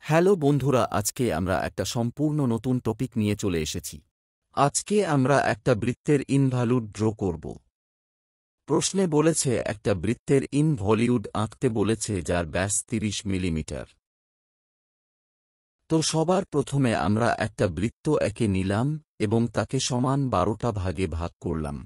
Hello বন্ধুরা, আজকে আমরা একটা সম্পূর্ণ নতুন টপিক নিয়ে চলে এসেছি। আজকে আমরা একটা বৃত্তের ইনভলিউড ড্র করব। প্রশ্নে বলেছে একটা বৃত্তের ইনভলিউড আঁকতে বলেছে যার ব্যাস ৩০ মিলিমিটার। তো সবার প্রথমে আমরা একটা বৃত্ত এঁকে নিলাম এবং তাকে সমান ১২টা ভাগে ভাগ করলাম।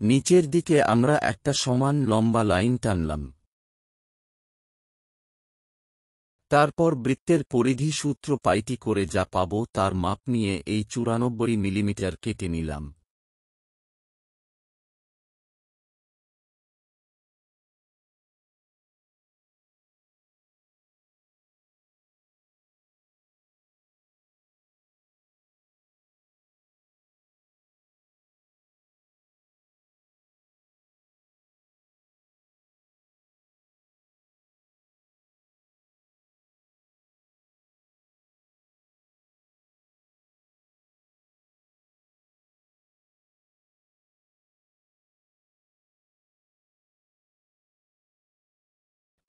নিচের দিকে আমরা একটা সমান লম্বা লাইন টানলাম। তারপর বৃত্তের পরিধি সূত্র পাইটি করে যা পাব তার মাপ নিয়ে এই ৯৪ মিলিমিটার কেটে নিলাম।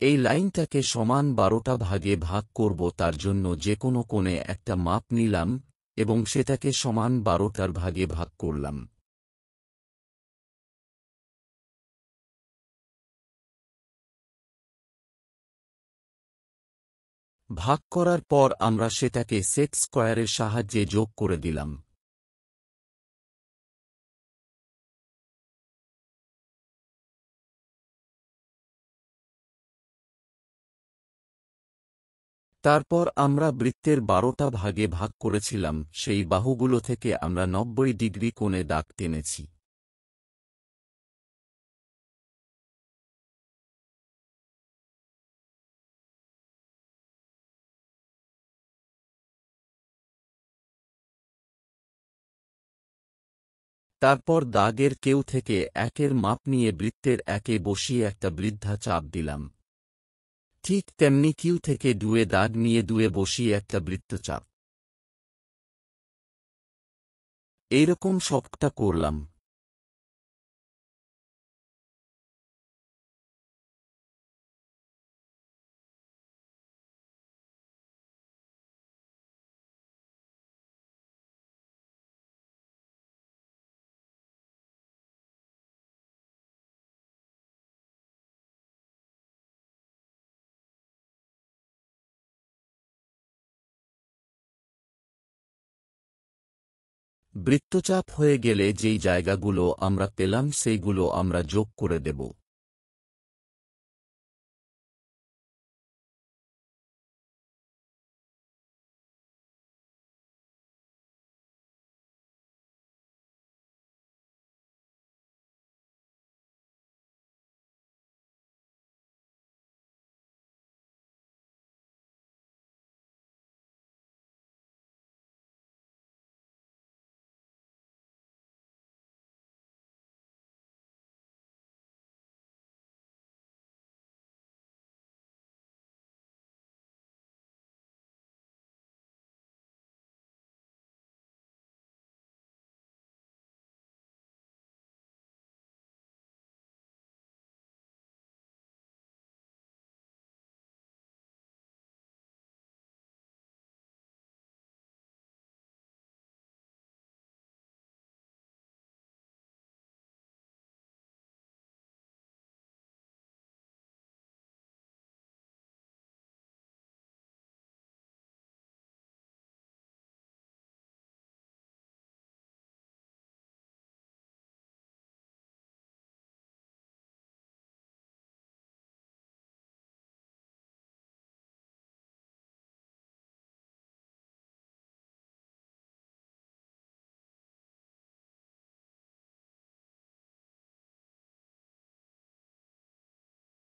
এই লাইনটাকে সমান ১২টা ভাগে ভাগ করব, তার জন্য যে কোনো কোণে একটা মাপ নিলাম এবং সেটাকে সমান ১২টার ভাগে ভাগ করলাম। ভাগ করার পর আমরা সেটাকে সেট স্কয়ারের সাহায্যে যোগ করে দিলাম। তারপর আমরা বৃত্তের ১২টা ভাগে ভাগ করেছিলাম সেই বাহুগুলো থেকে আমরা ৯০ ডিগ্রি কোণে দাগ টেনেছি। তারপর দাগের কেউ থেকে ১-এর মাপ নিয়ে বৃত্তের ১-এ বসিয়ে একটা বৃদ্ধা চাপ দিলাম। ঠিক তেমনি কিউ থেকে ২-এ দাগ নিয়ে ২-এ বসিয়ে একটা বৃত্তচাপ। এইরকম সবটা করলাম। বৃত্তচাপ হয়ে গেলে যেই জায়গাগুলো আমরা পেলাম সেইগুলো আমরা যোগ করে দেব।